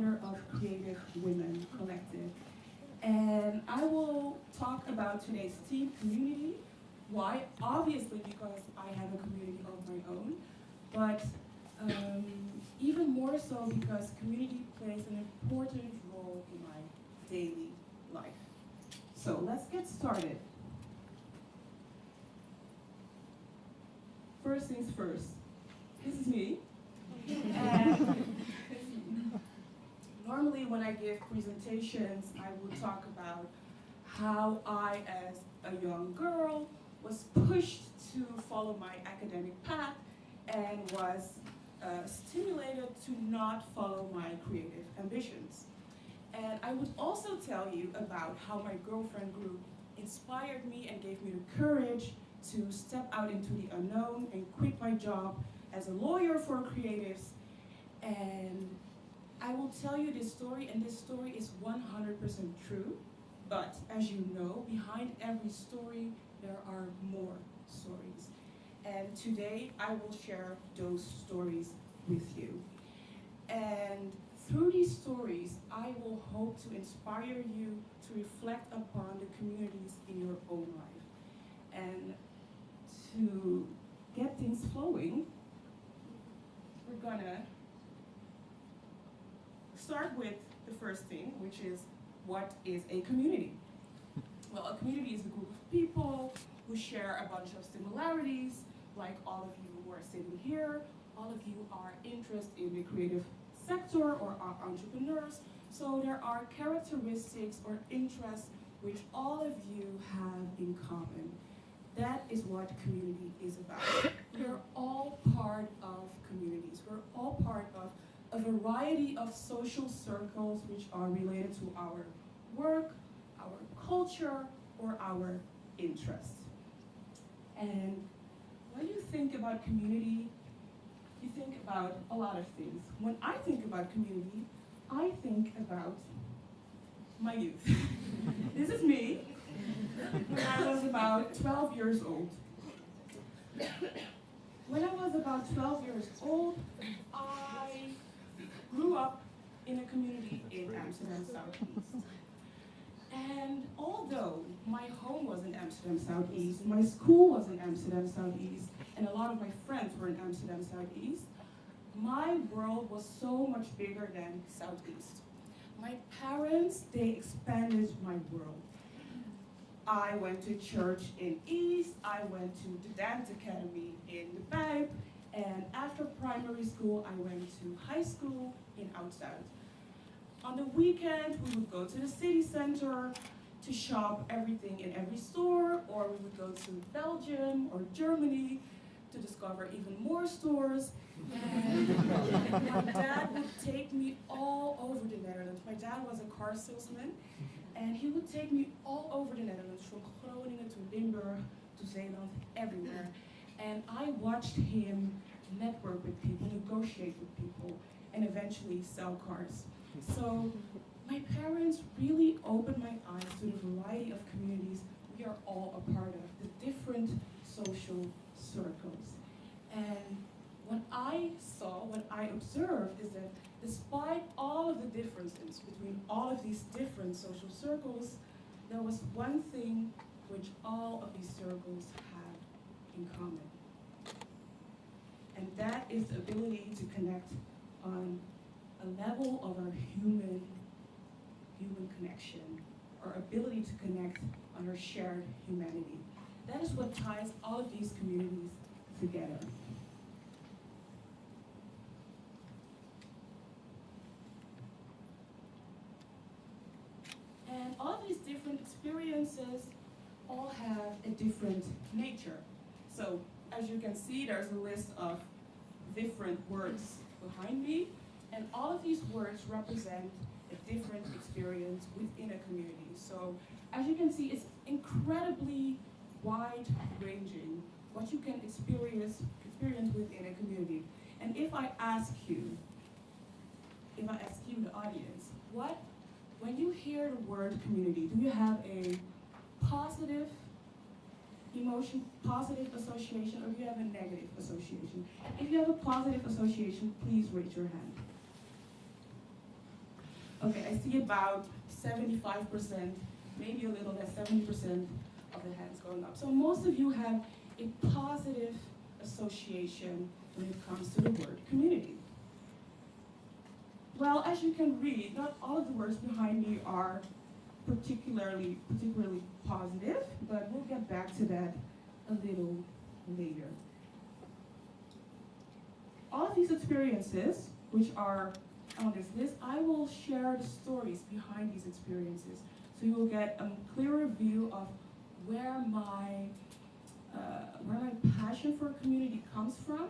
founder of Creative Women Collective. And I will talk about today's theme, community. Why? Obviously because I have a community of my own, but even more so because community plays an important role in my daily life. So let's get started. First things first, this is me. And normally when I give presentations, I will talk about how I, as a young girl, was pushed to follow my academic path and was stimulated to not follow my creative ambitions. And I would also tell you about how my girlfriend group inspired me and gave me the courage to step out into the unknown and quit my job as a lawyer for creatives. And I will tell you this story, and this story is 100% true. But as you know, behind every story, there are more stories. And today, I will share those stories with you. And through these stories, I will hope to inspire you to reflect upon the communities in your own life. And to get things flowing, we're gonna start with the first thing, which is, what is a community? Well, a community is a group of people who share a bunch of similarities, like all of you who are sitting here. All of you are interested in the creative sector or are entrepreneurs. So there are characteristics or interests which all of you have in common. That is what community is about. We're all part of communities. We're all part of a variety of social circles which are related to our work, our culture, or our interests. And when you think about community, you think about a lot of things. When I think about community, I think about my youth. This is me when I was about 12 years old. When I was about 12 years old, I grew up in a community in Amsterdam Southeast. And although my home was in Amsterdam Southeast, my school was in Amsterdam Southeast, and a lot of my friends were in Amsterdam Southeast, my world was so much bigger than Southeast. My parents, they expanded my world. I went to church in East, I went to the dance academy in the Pijp, and after primary school, I went to high school in Oud-Zuid. On the weekend, we would go to the city center to shop everything in every store, or we would go to Belgium or Germany to discover even more stores. And my dad would take me all over the Netherlands. My dad was a car salesman, and he would take me all over the Netherlands, from Groningen to Limburg to Zeeland, everywhere. And I watched him network with people, negotiate with people, and eventually sell cars. So my parents really opened my eyes to the variety of communities we are all a part of, the different social circles. And what I saw, what I observed, is that despite all of the differences between all of these different social circles, there was one thing which all of these circles have in common. And that is the ability to connect on a level of our human connection, our ability to connect on our shared humanity. That is what ties all of these communities together. And all of these different experiences all have a different nature. So as you can see, there's a list of different words behind me, and all of these words represent a different experience within a community. So as you can see, it's incredibly wide-ranging what you can experience within a community. And if I ask you, the audience, when you hear the word community, do you have a positive emotion, positive association, or do you have a negative association? If you have a positive association, please raise your hand. Okay, I see about 75%, maybe a little less, 70% of the hands going up. So most of you have a positive association when it comes to the word community. Well, as you can read, not all of the words behind me are particularly positive, but we'll get back to that a little later. All of these experiences, which are on this list, I will share the stories behind these experiences, so you will get a clearer view of where my passion for a community comes from,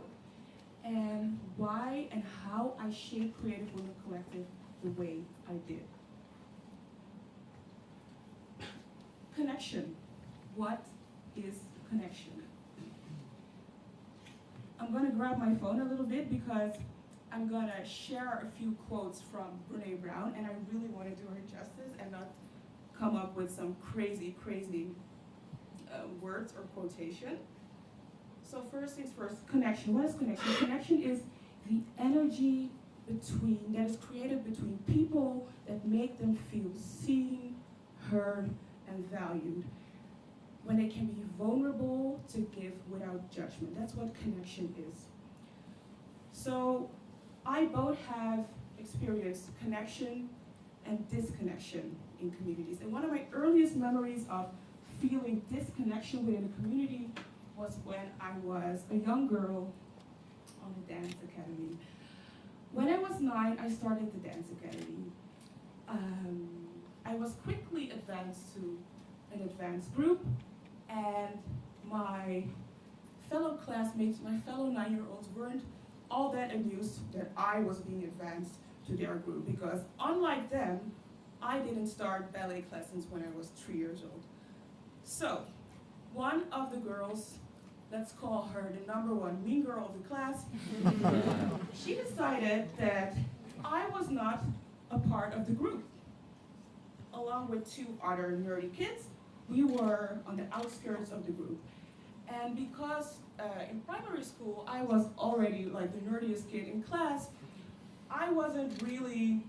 and why and how I shaped Creative Women Collective the way I did. Connection. What is connection? I'm going to grab my phone a little bit because I'm going to share a few quotes from Brené Brown, and I really want to do her justice and not come up with some crazy words or quotation. So first things first, connection. What is connection? Connection is the energy that is created between people that make them feel seen, heard, and valued, when they can be vulnerable to give without judgment. That's what connection is. So I both have experienced connection and disconnection in communities. And one of my earliest memories of feeling disconnection within a community was when I was a young girl on the dance academy. When I was 9, I started the dance academy. I was quickly advanced to an advanced group, and my fellow classmates, my fellow 9-year-olds weren't all that amused that I was being advanced to their group, because unlike them, I didn't start ballet lessons when I was 3 years old. So, one of the girls, let's call her the #1 mean girl of the class, she decided that I was not a part of the group. Along with 2 other nerdy kids, we were on the outskirts of the group. And because in primary school I was already like the nerdiest kid in class, I wasn't really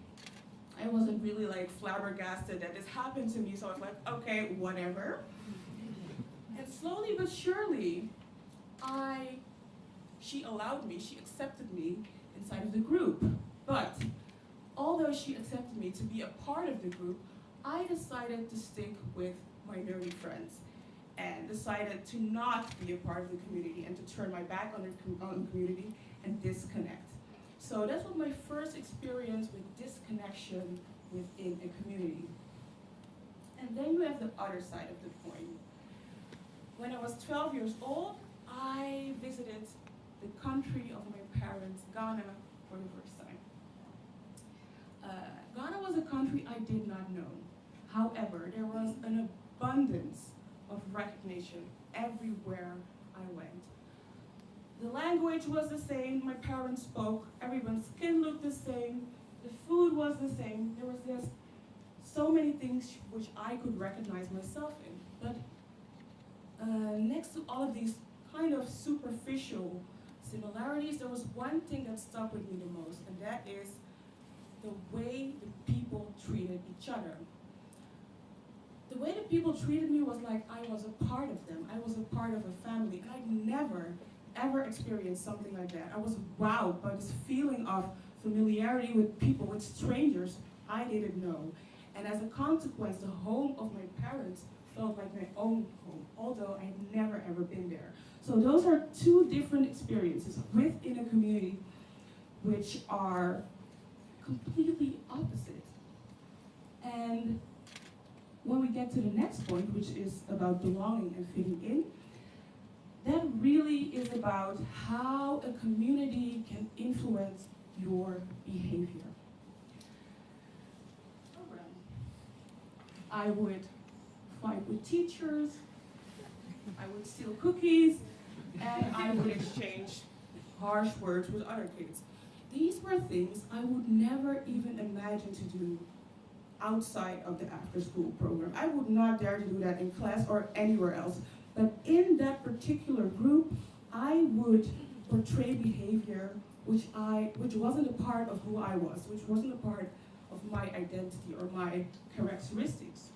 like flabbergasted that this happened to me, so I was like, okay, whatever. And slowly but surely, she allowed me, she accepted me inside of the group. But although she accepted me to be a part of the group, I decided to stick with my nerdy friends and decided to not be a part of the community and to turn my back on the community and disconnect. So that's what my first experience with disconnection within a community. And then you have the other side of the coin. When I was 12 years old, I visited the country of my parents, Ghana, for the first time. Ghana was a country I did not know. However, there was an abundance of recognition everywhere I went. The language was the same, my parents spoke, everyone's skin looked the same, the food was the same. There was just so many things which I could recognize myself in. But next to all of these kind of superficial similarities, there was one thing that stuck with me the most, and that is the way the people treated each other. The way the people treated me was like I was a part of them. I was a part of a family. And I'd never, ever experienced something like that. I was wowed by this feeling of familiarity with people, with strangers I didn't know. And as a consequence, the home of my parents felt like my own home, although I had never, ever been there. So those are 2 different experiences within a community which are completely opposite. And when we get to the next point, which is about belonging and fitting in, that really is about how a community can influence your behavior. I would fight with teachers, I would steal cookies, and I would exchange harsh words with other kids. These were things I would never even imagine to do outside of the after-school program. I would not dare to do that in class or anywhere else. But in that particular group, I would portray behavior which wasn't a part of who I was, which wasn't a part of of my identity or my characteristics.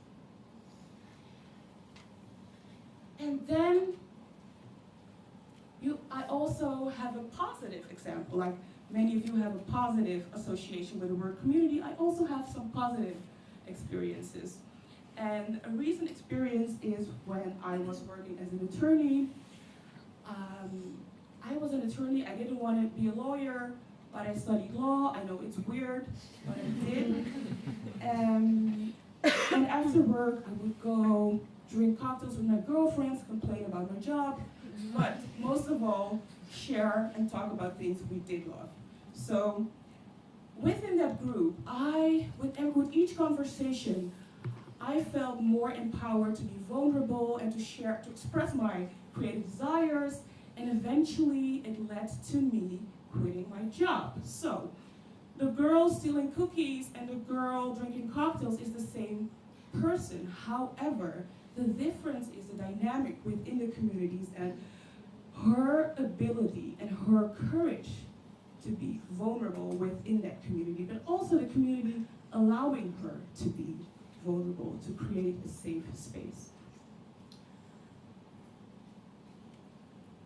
And then I also have a positive example, like many of you have a positive association with the word community. I also have some positive experiences. And a recent experience is when I was working as an attorney. I was an attorney, I didn't want to be a lawyer, but I studied law. I know it's weird, but I did. And after work, I would go drink cocktails with my girlfriends, complain about my job, but most of all, share and talk about things we did love. So within that group, with each conversation, I felt more empowered to be vulnerable and to share, to express my creative desires, and eventually it led to me quitting my job. So the girl stealing cookies and the girl drinking cocktails is the same person. However, the difference is the dynamic within the communities and her ability and her courage to be vulnerable within that community, but also the community allowing her to be vulnerable, to create a safe space.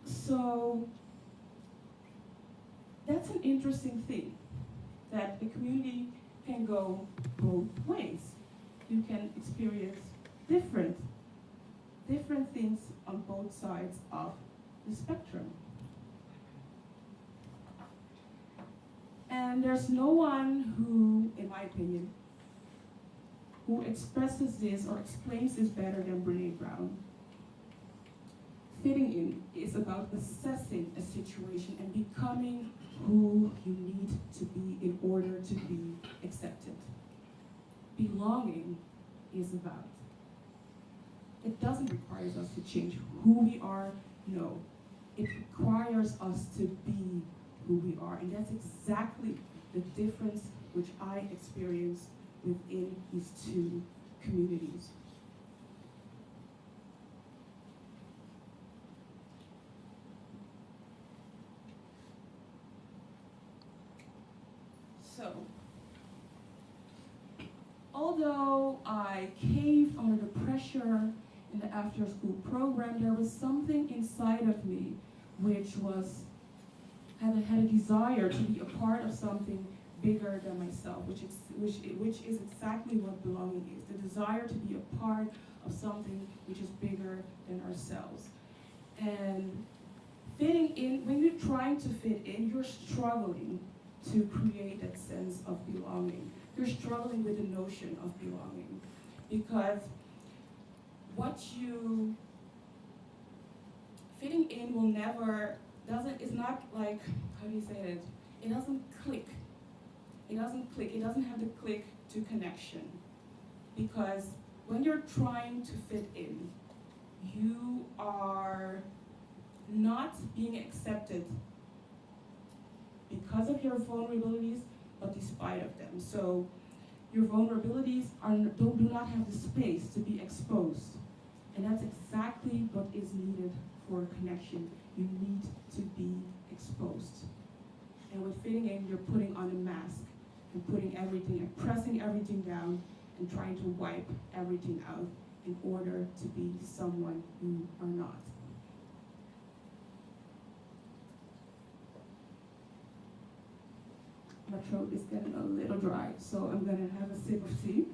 So that's an interesting thing, that the community can go both ways. You can experience different things on both sides of the spectrum. And there's no one who, in my opinion, who expresses this or explains this better than Brené Brown. Fitting in is about assessing a situation and becoming who you need to be in order to be accepted. Belonging is about. It doesn't require us to change who we are, no. It requires us to be who we are, and that's exactly the difference which I experience within these two communities. So, although I caved under the pressure in the after-school program, there was something inside of me which had a desire to be a part of something bigger than myself, which is exactly what belonging is. The desire to be a part of something which is bigger than ourselves. And fitting in, when you're trying to fit in, you're struggling to create that sense of belonging. You're struggling with the notion of belonging, because fitting in will never, it's not like, how do you say it? It doesn't click. It doesn't click. It doesn't have the click to connection. Because when you're trying to fit in, you are not being accepted because of your vulnerabilities, but despite of them. So your vulnerabilities do not have the space to be exposed. And that's exactly what is needed for connection. You need to be exposed. And with fitting in, you're putting on a mask and putting everything and pressing everything down and trying to wipe everything out in order to be someone you are not. My throat is getting a little dry, so I'm gonna have a sip of tea.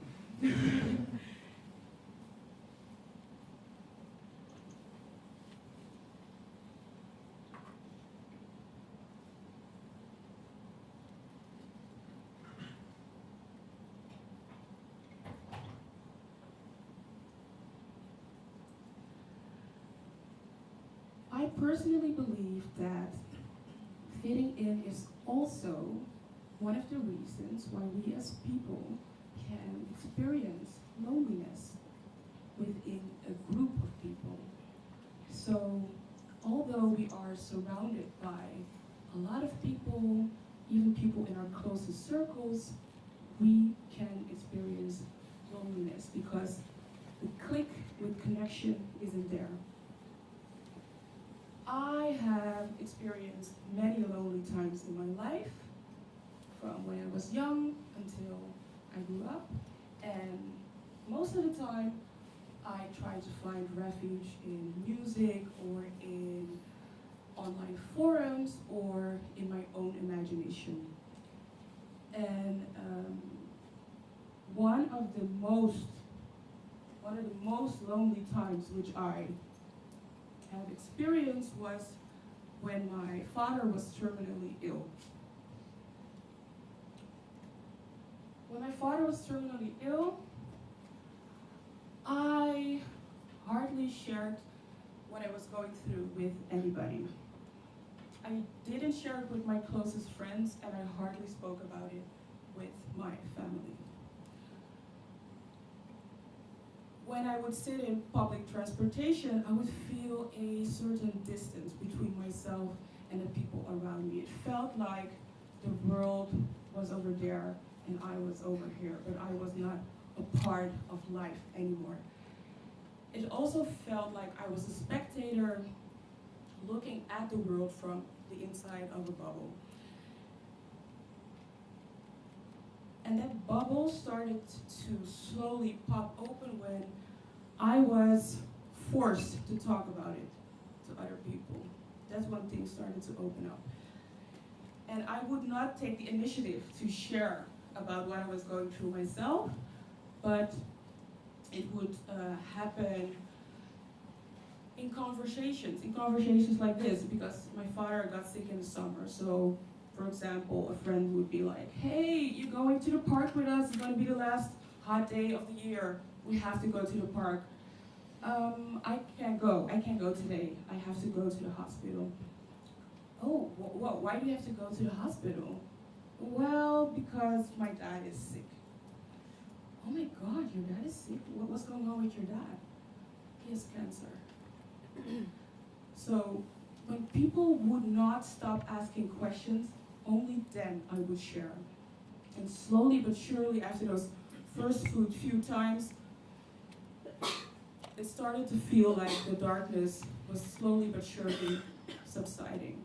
I personally believe that fitting in is also one of the reasons why we as people can experience loneliness within a group of people. So although we are surrounded by a lot of people, even people in our closest circles, we can experience loneliness because the click with connection isn't there. I have experienced many lonely times in my life, from when I was young until I grew up, and most of the time I tried to find refuge in music or in online forums or in my own imagination. And one of the most lonely times which I have experienced was when my father was terminally ill. When my father was terminally ill, I hardly shared what I was going through with anybody. I didn't share it with my closest friends, and I hardly spoke about it with my family. When I would sit in public transportation, I would feel a certain distance between myself and the people around me. It felt like the world was over there and I was over here, but I was not a part of life anymore. It also felt like I was a spectator looking at the world from the inside of a bubble. And that bubble started to slowly pop open when I was forced to talk about it to other people. That's when things started to open up. And I would not take the initiative to share about what I was going through myself, but it would happen in conversations like this, because my father got sick in the summer. So, for example, a friend would be like, hey, you're going to the park with us, it's gonna be the last hot day of the year, we have to go to the park. I can't go today, I have to go to the hospital. Oh, why do you have to go to the hospital? Well, because my dad is sick. Oh my God, your dad is sick? What's going on with your dad? He has cancer. So when people would not stop asking questions, only then I would share. And slowly but surely, after those first few times, it started to feel like the darkness was slowly but surely subsiding.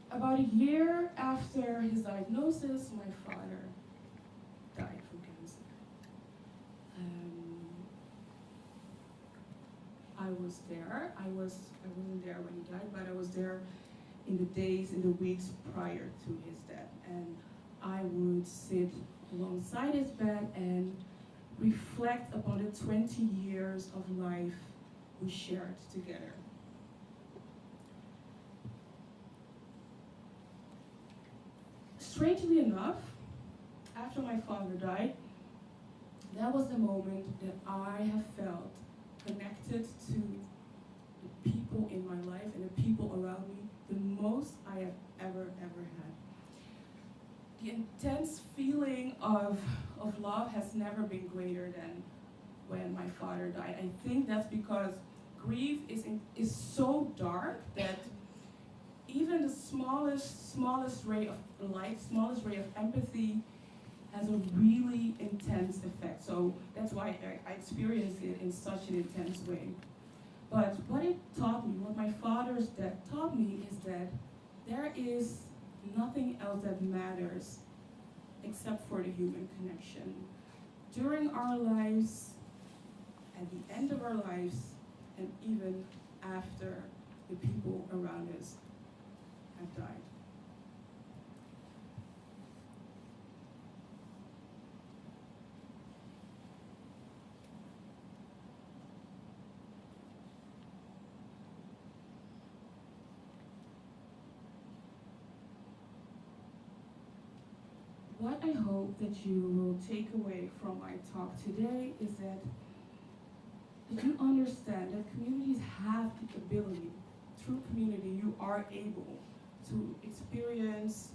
About a year after his diagnosis, my father died from cancer. I was there. I wasn't there when he died, but I was there in the days, in the weeks prior to his death. And I would sit alongside his bed and reflect upon the 20 years of life we shared together. Strangely enough, after my father died, that was the moment that I have felt connected to the people in my life and the people around me the most I have ever had. The intense feeling of love has never been greater than when my father died. I think that's because grief is so dark that even the smallest ray of light, smallest ray of empathy has a really intense effect. So that's why I experienced it in such an intense way. But what it taught me, what my father's death taught me, is that there is nothing else that matters except for the human connection. During our lives, at the end of our lives, and even after the people around us have died. What I hope that you will take away from my talk today is that you understand that communities have the ability, through community you are able to experience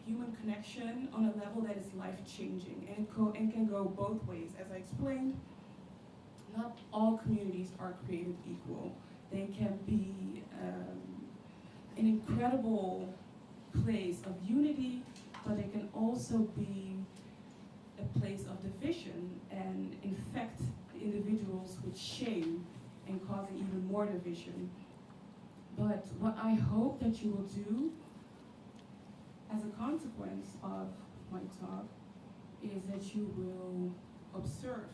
human connection on a level that is life-changing, and can go both ways. As I explained, not all communities are created equal. They can be an incredible place of unity, but it can also be a place of division and infect the individuals with shame and causing even more division. But what I hope that you will do as a consequence of my talk is that you will observe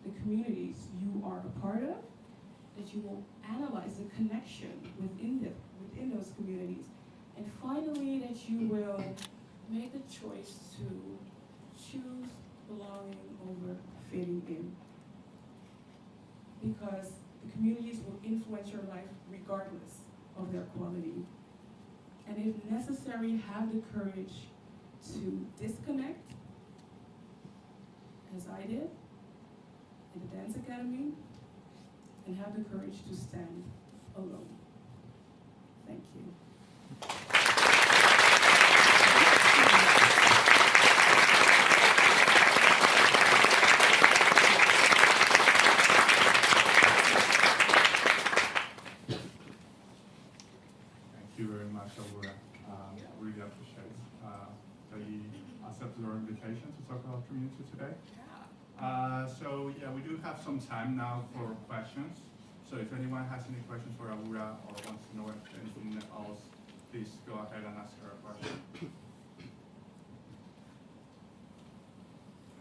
the communities you are a part of, that you will analyze the connection within those communities, and finally that you will make the choice to choose belonging over fitting in. Because the communities will influence your life regardless of their quality. And if necessary, have the courage to disconnect, as I did in the dance academy, and have the courage to stand alone. Thank you. Thank you very much, Awura. Really appreciate that you accepted our invitation to talk about community today. So yeah, we do have some time now for questions. So if anyone has any questions for Awura or wants to know anything else, please go ahead and ask her a question.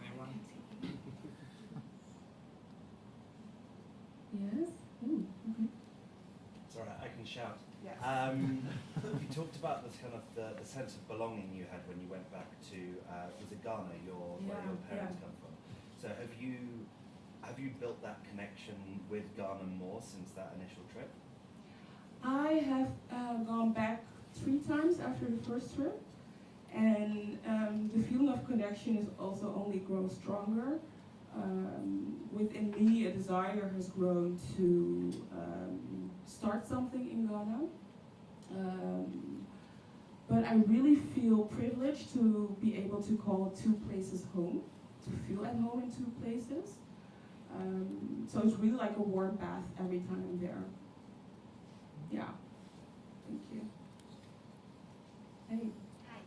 Anyone? Yes? Ooh, okay. Sorry, I can shout. Yes. You talked about this kind of the sense of belonging you had when you went back to was it Ghana, where your parents come from. So have you built that connection with Ghana more since that initial trip? I have gone back 3 times after the first trip, and the feeling of connection is also only grown stronger. Within me, a desire has grown to start something in Ghana. But I really feel privileged to be able to call 2 places home, to feel at home in 2 places. So it's really like a warm bath every time I'm there. Yeah. Thank you. Hey. Hi.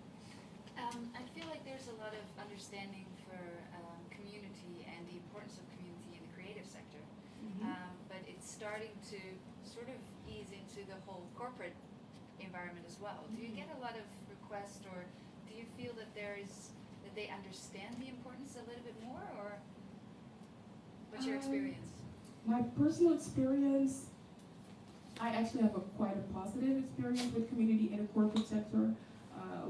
I feel like there's a lot of understanding for community and the importance of community in the creative sector. But it's starting to sort of ease into the whole corporate environment as well. Do you get a lot of requests, or do you feel that that they understand the importance a little bit more, or what's your experience? My personal experience, I actually have quite a positive experience with community in the corporate sector.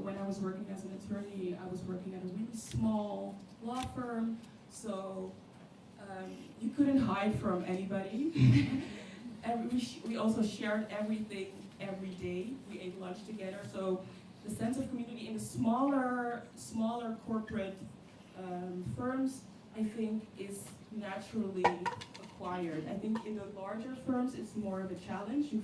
When I was working as an attorney, I was working at a really small law firm, so you couldn't hide from anybody. And we also shared everything every day. We ate lunch together, so the sense of community in the smaller corporate firms, I think, is naturally acquired. I think in the larger firms, it's more of a challenge. You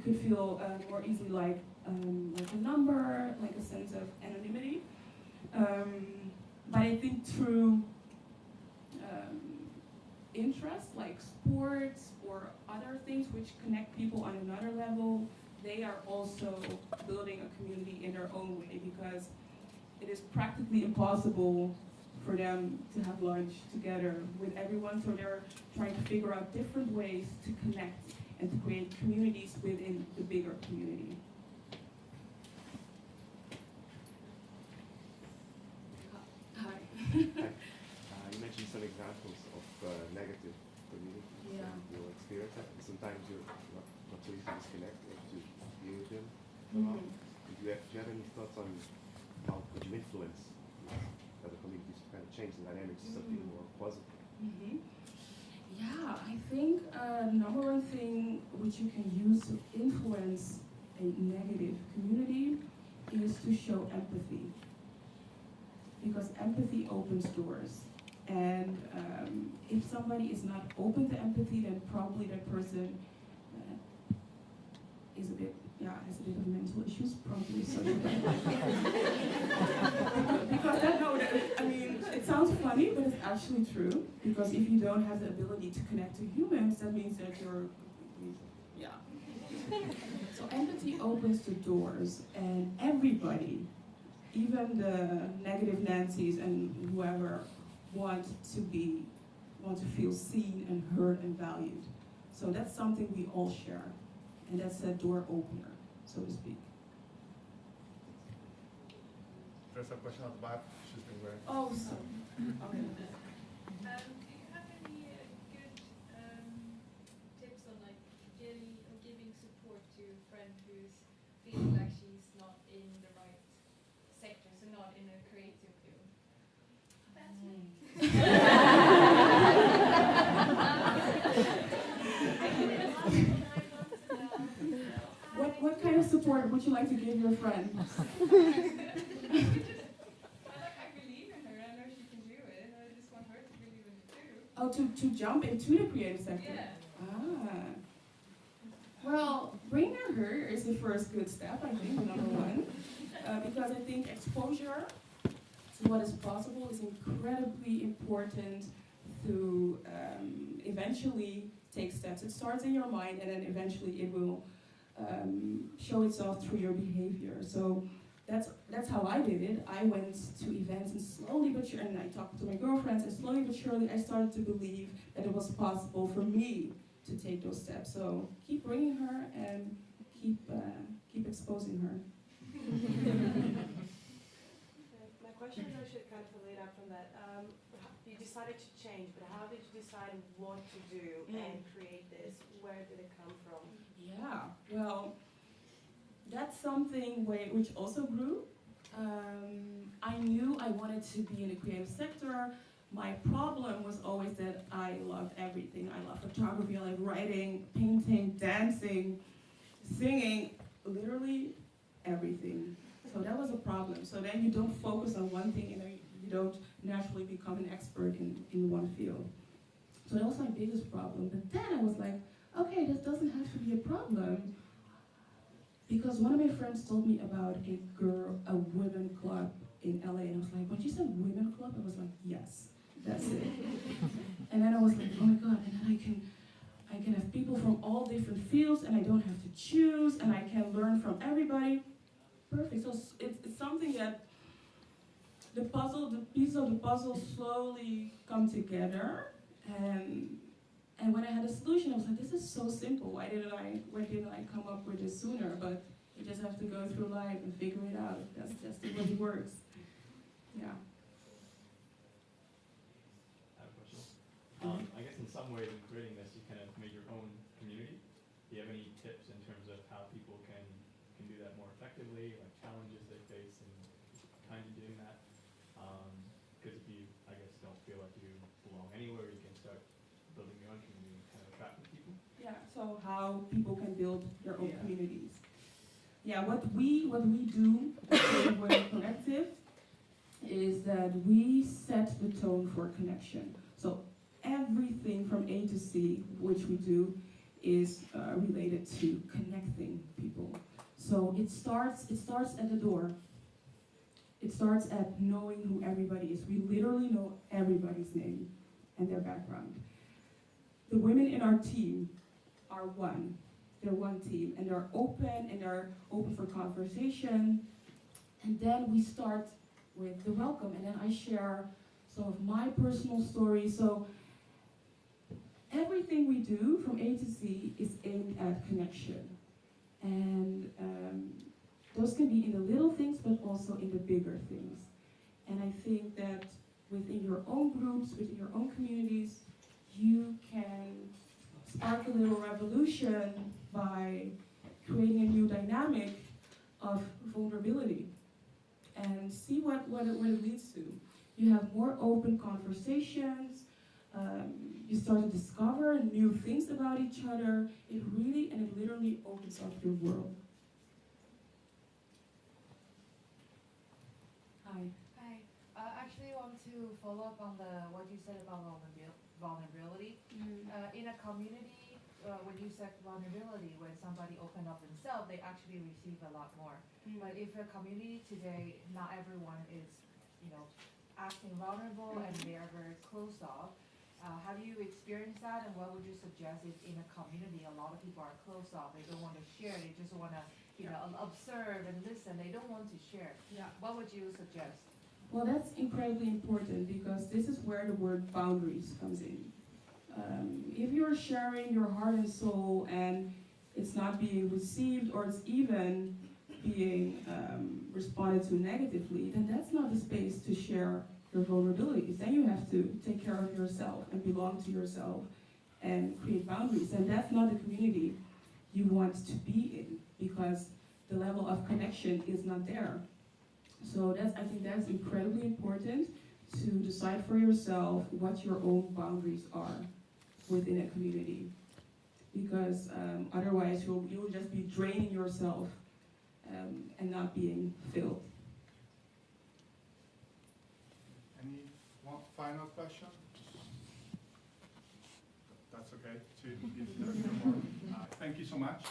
could feel more easily like a number, like a sense of anonymity. But I think through interests like sports or other things which connect people on another level, they are also building a community in their own way, because it is practically impossible for them to have lunch together with everyone, so they're trying to figure out different ways to connect and to create communities within the bigger community. Hi. You mentioned some examples of negative community your experience. Sometimes you're not so easy to disconnect and to deal with them. Do you have any thoughts on how could you influence other communities to kind of change the dynamics to something more positive? Yeah, I think number one thing which you can use to influence a negative community is to show empathy. Because empathy opens doors. And if somebody is not open to empathy, then probably that person has a bit of mental issues, probably social. Because it sounds funny, but it's actually true. Because if you don't have the ability to connect to humans, that means that you're So empathy opens the doors, and everybody, even the negative Nancys and whoever, want to feel seen and heard and valued. So that's something we all share, and that's a door opener, so to speak. there's a question at the back. She's been wearing. Oh, so, okay. Do you have any good tips on like giving support to a friend who's feeling like she's not in the right sector, so not in a creative field? That's me. What kind of support would you like to give your friend? I believe in her. I know she can do it. I just want her to believe in it too. Oh, to jump into the creative sector? Yeah. Ah. Well, bringing her is the first good step, I think, number one. Because I think exposure to what is possible is incredibly important to eventually take steps. It starts in your mind and then eventually it will show itself through your behavior. So that's how I did it. I went to events and slowly but surely, and I talked to my girlfriends, and slowly but surely I started to believe that it was possible for me to take those steps. So keep bringing her and keep exposing her. My question should kind of relate out from that. You decided to change, but how did you decide what to do and create this? Where did it come from? Yeah, well, that's something which also grew. I knew I wanted to be in the creative sector. My problem was always that I loved everything. I love photography, I like writing, painting, dancing, singing, literally everything. So that was a problem. So then you don't focus on one thing and then you don't naturally become an expert in one field. So that was my biggest problem. But then I was like, okay, this doesn't have to be a problem. Because one of my friends told me about a women club in LA, and I was like, when she said women club, I was like, yes, that's it. And then I was like, oh my God, and then I can have people from all different fields, and I don't have to choose, and I can learn from everybody. Perfect. So it's something that the pieces of the puzzle slowly come together, and when I had a solution, I was like, this is so simple. Why didn't I come up with this sooner? But you just have to go through life and figure it out. That's just the way it works. Yeah. I have a question. I guess in some ways in creating this, you kind of made your own community. Do you have any tips in terms of how people can do that more effectively, like challenges they face in kind of doing that? Because if you, I guess, don't feel like you belong anywhere, you can start building your own community and kind of attracting people. Yeah. So how people can build their own communities. Yeah. What we do at CreativeMornings Collective is that we set the tone for connection. So everything from A to C, which we do, is related to connecting people. So it starts at the door. It starts at knowing who everybody is. We literally know everybody's name and their background. The women in our team are one. They're one team, and they're open for conversation. And then we start with the welcome, and then I share some of my personal stories. So everything we do from A to Z is aimed at connection. And those can be in the little things, but also in the bigger things. And I think that within your own groups, within your own communities, you can spark a little revolution by creating a new dynamic of vulnerability and see what it leads to. You have more open conversations, you start to discover new things about each other. It literally opens up your world. Hi. Hi. I actually want to follow up on what you said about vulnerability. In a community, when you said vulnerability, when somebody open up themselves, they actually receive a lot more. But if a community today, not everyone is, acting vulnerable and they are very closed off. Have you experienced that, and what would you suggest if in a community a lot of people are closed off, they don't want to share, they just want to observe and listen, they don't want to share? Yeah. What would you suggest? Well, that's incredibly important because this is where the word boundaries comes in. If you're sharing your heart and soul and it's not being received, or it's even being responded to negatively, then that's not the space to share your vulnerabilities. Then you have to take care of yourself and belong to yourself and create boundaries. And that's not the community you want to be in, because the level of connection is not there. So I think that's incredibly important, to decide for yourself what your own boundaries are within a community. Because otherwise you'll just be draining yourself and not being filled. Any one final question? That's okay. Thank you so much.